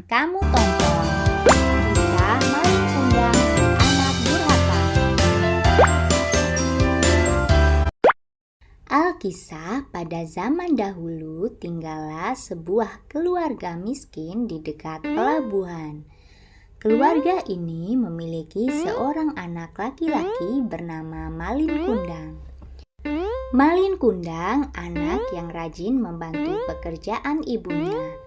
kamu tonton kisah Malin Kundang si anak durhaka. Alkisah, pada zaman dahulu tinggallah sebuah keluarga miskin di dekat pelabuhan. Keluarga ini memiliki seorang anak laki-laki bernama Malin Kundang. Malin Kundang anak yang rajin membantu pekerjaan ibunya.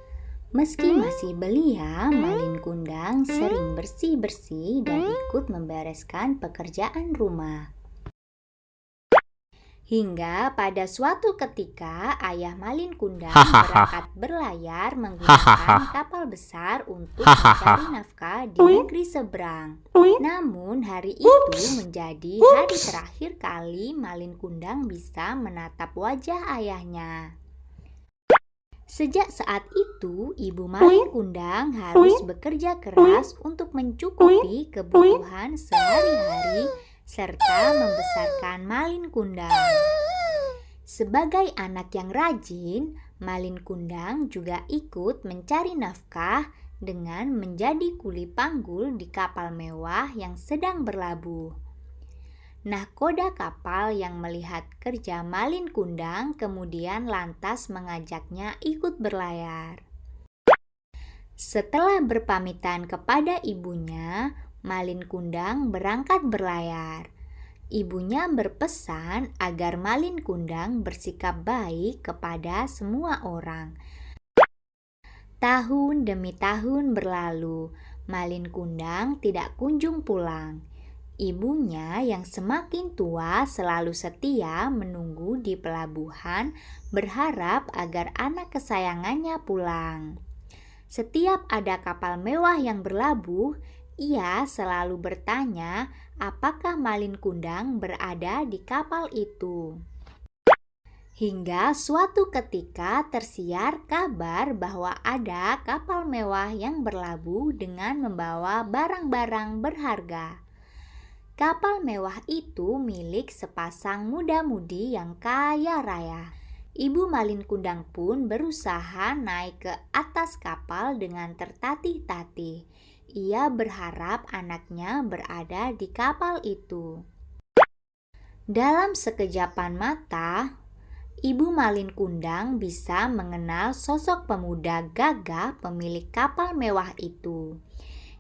Meski masih belia, Malin Kundang sering bersih-bersih dan ikut membereskan pekerjaan rumah. Hingga pada suatu ketika ayah Malin Kundang berangkat berlayar menggunakan kapal besar untuk mencari nafkah di negeri seberang. Namun hari itu menjadi hari terakhir kali Malin Kundang bisa menatap wajah ayahnya. Sejak saat itu, ibu Malin Kundang harus bekerja keras untuk mencukupi kebutuhan sehari-hari serta membesarkan Malin Kundang. Sebagai anak yang rajin, Malin Kundang juga ikut mencari nafkah dengan menjadi kuli panggul di kapal mewah yang sedang berlabuh. Nahkoda kapal yang melihat kerja Malin Kundang kemudian lantas mengajaknya ikut berlayar. Setelah berpamitan kepada ibunya, Malin Kundang berangkat berlayar. Ibunya berpesan agar Malin Kundang bersikap baik kepada semua orang. Tahun demi tahun berlalu, Malin Kundang tidak kunjung pulang. Ibunya yang semakin tua selalu setia menunggu di pelabuhan, berharap agar anak kesayangannya pulang. Setiap ada kapal mewah yang berlabuh, ia selalu bertanya apakah Malin Kundang berada di kapal itu. Hingga suatu ketika tersiar kabar bahwa ada kapal mewah yang berlabuh dengan membawa barang-barang berharga. Kapal mewah itu milik sepasang muda-mudi yang kaya raya. Ibu Malin Kundang pun berusaha naik ke atas kapal dengan tertatih-tatih. Ia berharap anaknya berada di kapal itu. Dalam sekejapan mata, Ibu Malin Kundang bisa mengenal sosok pemuda gagah pemilik kapal mewah itu.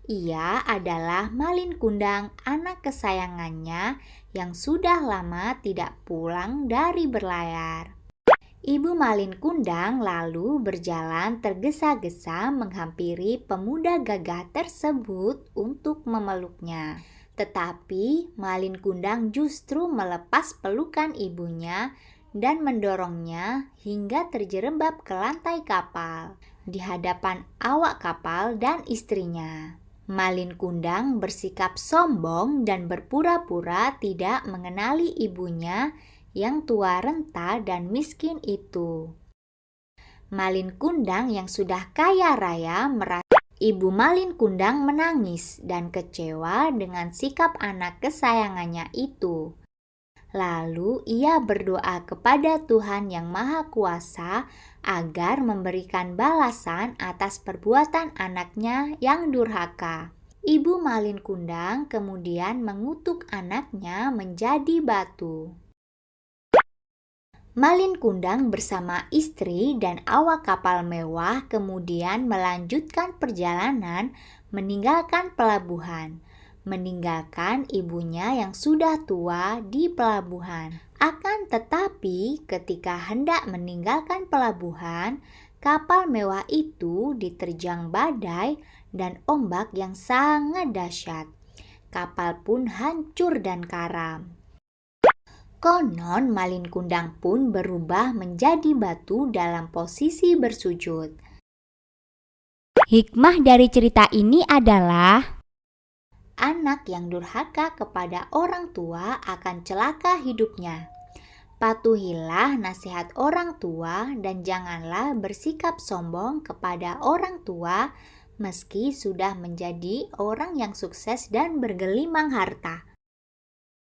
Ia adalah Malin Kundang, anak kesayangannya yang sudah lama tidak pulang dari berlayar. Ibu Malin Kundang lalu berjalan tergesa-gesa menghampiri pemuda gagah tersebut untuk memeluknya. Tetapi Malin Kundang justru melepas pelukan ibunya dan mendorongnya hingga terjerembab ke lantai kapal di hadapan awak kapal dan istrinya. Malin Kundang bersikap sombong dan berpura-pura tidak mengenali ibunya yang tua renta dan miskin itu. Malin Kundang yang sudah kaya raya merasa ibu Malin Kundang menangis dan kecewa dengan sikap anak kesayangannya itu. Lalu ia berdoa kepada Tuhan Yang Maha Kuasa agar memberikan balasan atas perbuatan anaknya yang durhaka. Ibu Malin Kundang kemudian mengutuk anaknya menjadi batu. Malin Kundang bersama istri dan awak kapal mewah kemudian melanjutkan perjalanan meninggalkan pelabuhan, meninggalkan ibunya yang sudah tua di pelabuhan. Akan tetapi ketika hendak meninggalkan pelabuhan, kapal mewah itu diterjang badai dan ombak yang sangat dahsyat. Kapal pun hancur dan karam. Konon Malin Kundang pun berubah menjadi batu dalam posisi bersujud. Hikmah dari cerita ini adalah anak yang durhaka kepada orang tua akan celaka hidupnya. Patuhilah nasihat orang tua dan janganlah bersikap sombong kepada orang tua meski sudah menjadi orang yang sukses dan bergelimang harta.